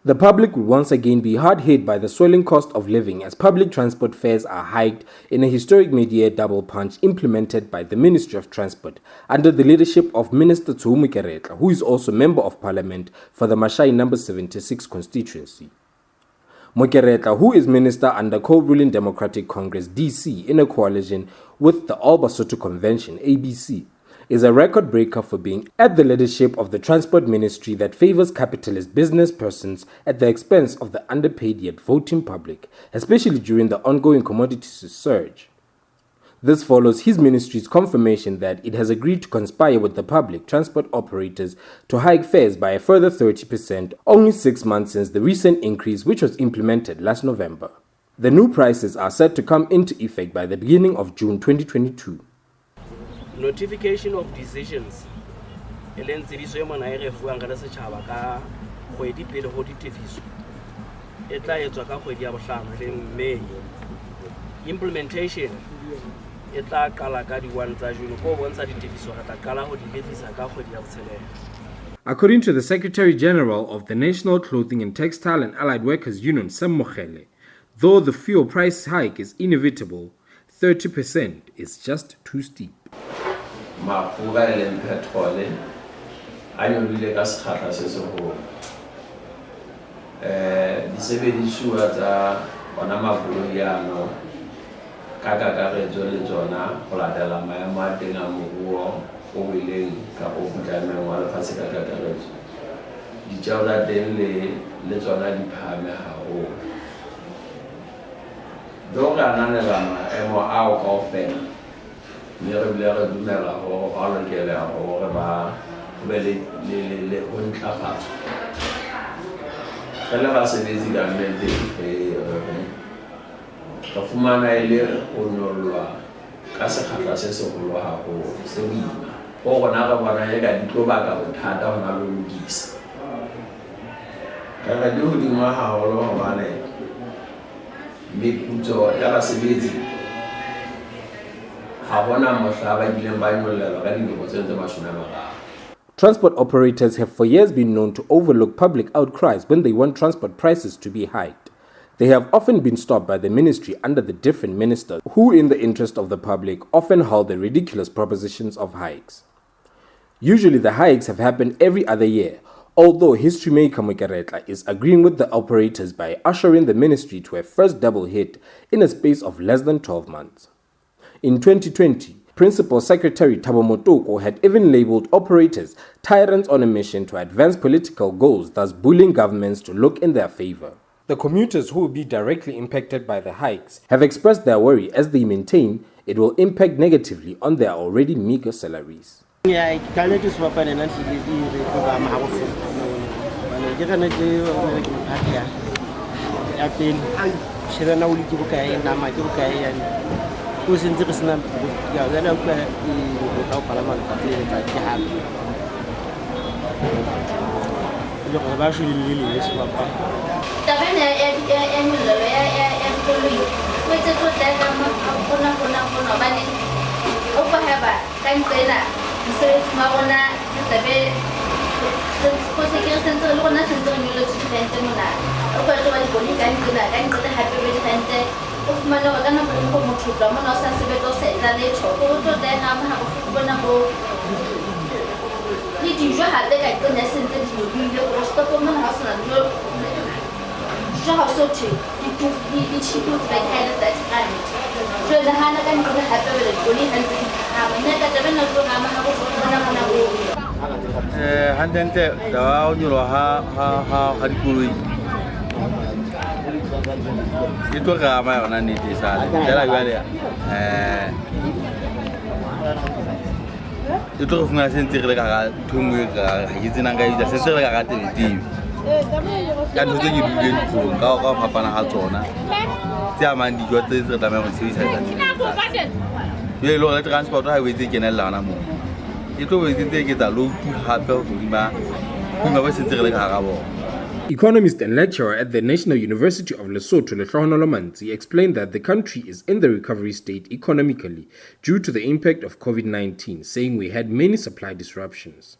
The public will once again be hard hit by the swelling cost of living as public transport fares are hiked in a historic mid-year double punch implemented by the Ministry of Transport under the leadership of Minister Woes, who is also Member of Parliament for the Mashai No. 76 constituency. Mokeretla, who is Minister under co-ruling Democratic Congress DC in a coalition with the All Basotho Convention ABC, is a record breaker for being at the leadership of the Transport Ministry that favors capitalist business persons at the expense of the underpaid yet voting public, especially during the ongoing commodities surge. This follows his ministry's confirmation that it has agreed to conspire with the public transport operators to hike fares by a further 30%, only 6 months since the recent increase which was implemented last November. The new prices are set to come into effect by the beginning of June 2022. Notification of decisions elentse mo na re fuang ka setšhaba ka kgwedi pele go ditefiso e tla etswa ka kgwedi ya bohlano le May. Implementation e tla qala ka di 1 tsa June go bontsha ditefiso re tla qala go di lefisa ka kgwedi ya botshelela. According to the Secretary General of the National Clothing and Textile and Allied Workers Union, Sam Mokhele, though the fuel price hike is inevitable, 30% is just too steep. Mafuga le petrol a nyolile ka sekgahla se seholo disebediswa tsa bona makoloi ano ka kakaretso le tsona go latela maemo a teng a moruo o bileng ka o butlameng wa lefatshe ka kakaretso ditjeo tsa teng le tsona di phahame haholo do ga nanela maemo ao kaofela le dumela ho a lokela hore ba be le ho ntlafatsa fela ba sebetsi ka nnete ka fumana ile ho nyollwa ka sekgahla se seholo haholo se boima ho gona ga bona e ka ditlo ba ka bothata hona le lokisa ka di hodimo haholo hobane meputso ya basebetsi. Transport operators have for years been known to overlook public outcries when they want transport prices to be hiked. They have often been stopped by the ministry under the different ministers, who in the interest of the public often hold the ridiculous propositions of hikes. Usually the hikes have happened every other year, although history maker Mokeretla is agreeing with the operators by ushering the ministry to a first double hit in a space of less than 12 months. In 2020, Principal Secretary Thabo Motoko had even labeled operators tyrants on a mission to advance political goals, thus bullying governments to look in their favor. The commuters who will be directly impacted by the hikes have expressed their worry as they maintain it will impact negatively on their already meager salaries. Who's in the Islam? Yeah, then I'm going to Parliament. You're actually really this one. Itu ramai orang di desa. Jalan gimana? Itu rumah sendiri kakak tunggu kakak. Izin angkat izin sendiri kakak TV. Kan itu jadi begini pun. Kau apa nak hal zona? Tiap mandi jual tu sedang macam sini saja. Jadi lo transport tu hari ini kenal lah namu. Itu hari ini kita lu habis lima sendiri kakak bawa. Economist and lecturer at the National University of Lesotho, Lehlohonolo Lomanzi, explained that the country is in the recovery state economically due to the impact of COVID-19, saying we had many supply disruptions.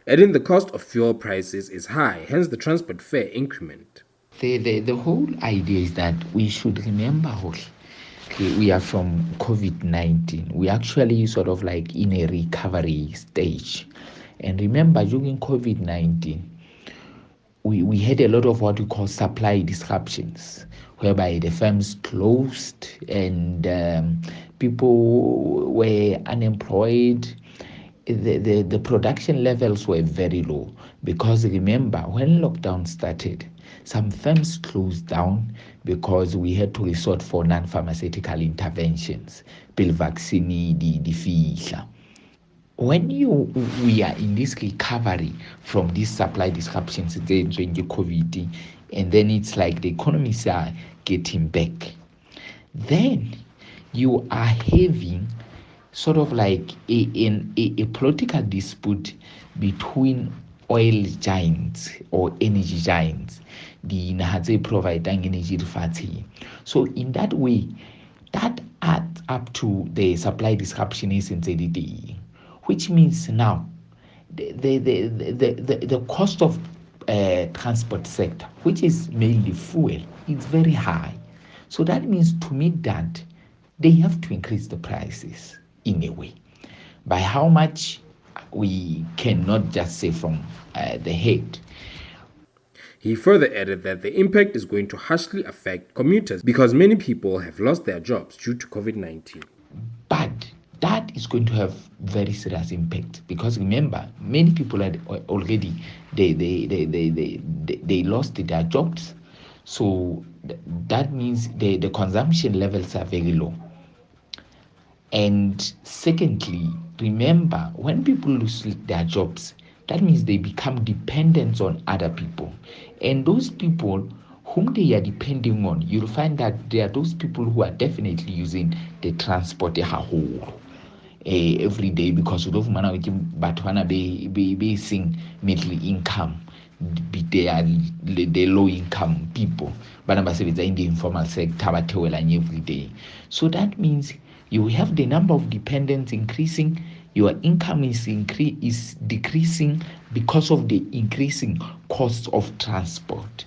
adding the cost of fuel prices is high, hence the transport fare increment. The whole idea is that we should remember we are from COVID-19. We actually sort of like in a recovery stage. And remember, during COVID-19, we had a lot of what we call supply disruptions, whereby the firms closed and people were unemployed. The production levels were very low because remember, when lockdown started, some firms closed down because we had to resort for non-pharmaceutical interventions, pill vaccine, the fihla. When we are in this recovery from these supply disruptions during the COVID, and then it's like the economies are getting back, then you are having sort of like a political dispute between oil giants or energy giants, the Nahaze providing energy refatsi. So in that way, that adds up to the supply disruption is in ZDD, which means now the cost of transport sector, which is mainly fuel, is very high. So that means to meet that, they have to increase the prices in a way. By how much, we cannot just say from the head. He further added that the impact is going to harshly affect commuters because many people have lost their jobs due to COVID-19. But that is going to have very serious impact because remember, many people had already they lost their jobs. So that means the consumption levels are very low. And secondly, remember, when people lose their jobs, that means they become dependent on other people. And those people whom they are depending on, you'll find that there are those people who are definitely using the transport whole every day because of be seeing middle income. They are the low income people, but in the informal sector every day. So that means you have the number of dependents increasing, your income is decreasing because of the increasing cost of transport.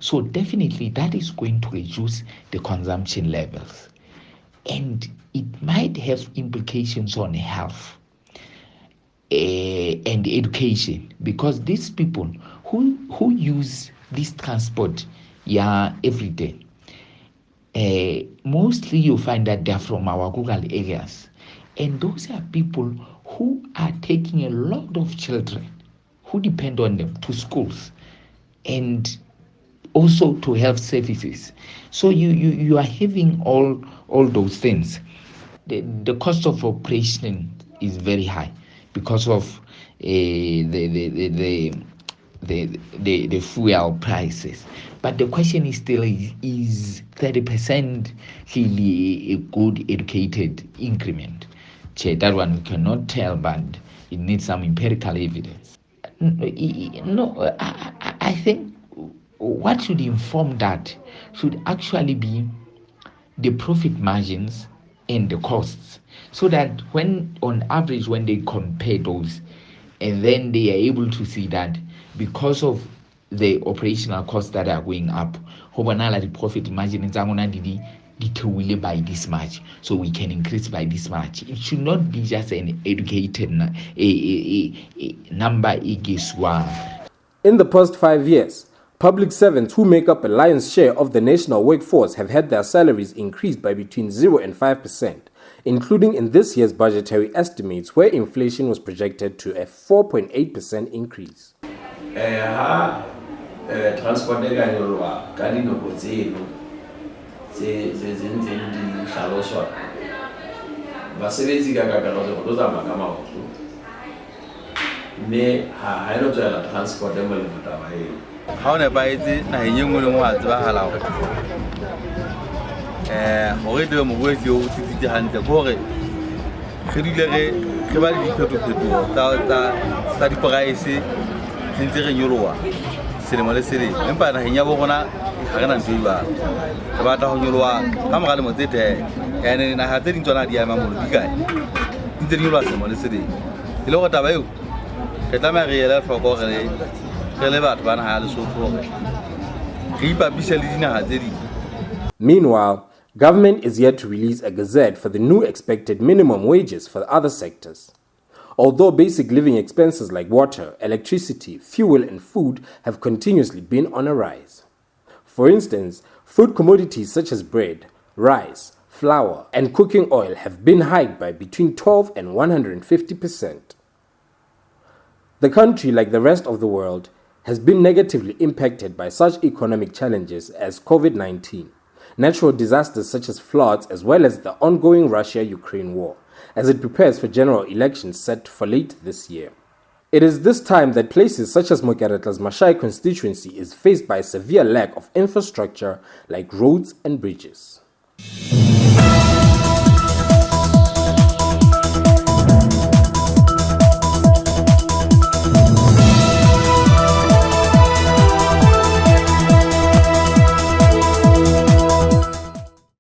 So definitely that is going to reduce the consumption levels. And it might have implications on health and education because these people who use this transport every day, mostly you find that they're from our rural areas, and those are people who are taking a lot of children who depend on them to schools and also to health services. So you are having all those things. The cost of operation is very high because of the fuel prices. But the question is still, is 30% really a good educated increment? That one we cannot tell, but it needs some empirical evidence. No, I think what should inform that should actually be the profit margins and the costs, so that when on average when they compare those, and then they are able to see that because of the operational costs that are going up, the profit margin is by this much, so we can increase by this much. It should not be just an educated number. In the past 5 years, public servants who make up a lion's share of the national workforce have had their salaries increased by between 0 and 5%, including in this year's budgetary estimates where inflation was projected to a 4.8% increase. Transport ka dinako tseno tse ntseng di hlaloswa basebetsi ka kakaretso go tsamaya ka maoto mme ha eno tswela transport e molemo taba eo ga o nepaetse nageng e nngwe le nngwe a tsebagala gore tle mobuetsi o tsitsitse gantle ke gore re dile re ba le diphetophetogo tsa diporaese re ntse re nyoloa selemo le selemo, empa nageng ya bo rona ga re na ntho e jalo. Re batla go nyoloa ka moga lemo tse 10 ene naga tse ding tsona di a ema molo di kae ntse di nyoloa selemo le selemo. E le gore taba eo re tlameha re ele tlhoko gore re le batho ba naha ya Lesotho gore re ipapise le dinaha tse ding. Meanwhile, government is yet to release a gazette for the new expected minimum wages for other sectors. Although basic living expenses like water, electricity, fuel and food have continuously been on a rise. For instance, food commodities such as bread, rice, flour and cooking oil have been hiked by between 12 and 150%. The country, like the rest of the world, has been negatively impacted by such economic challenges as COVID-19, natural disasters such as floods, as well as the ongoing Russia-Ukraine war, as it prepares for general elections set for late this year. It is this time that places such as Mokeretla's Mashai constituency is faced by a severe lack of infrastructure like roads and bridges.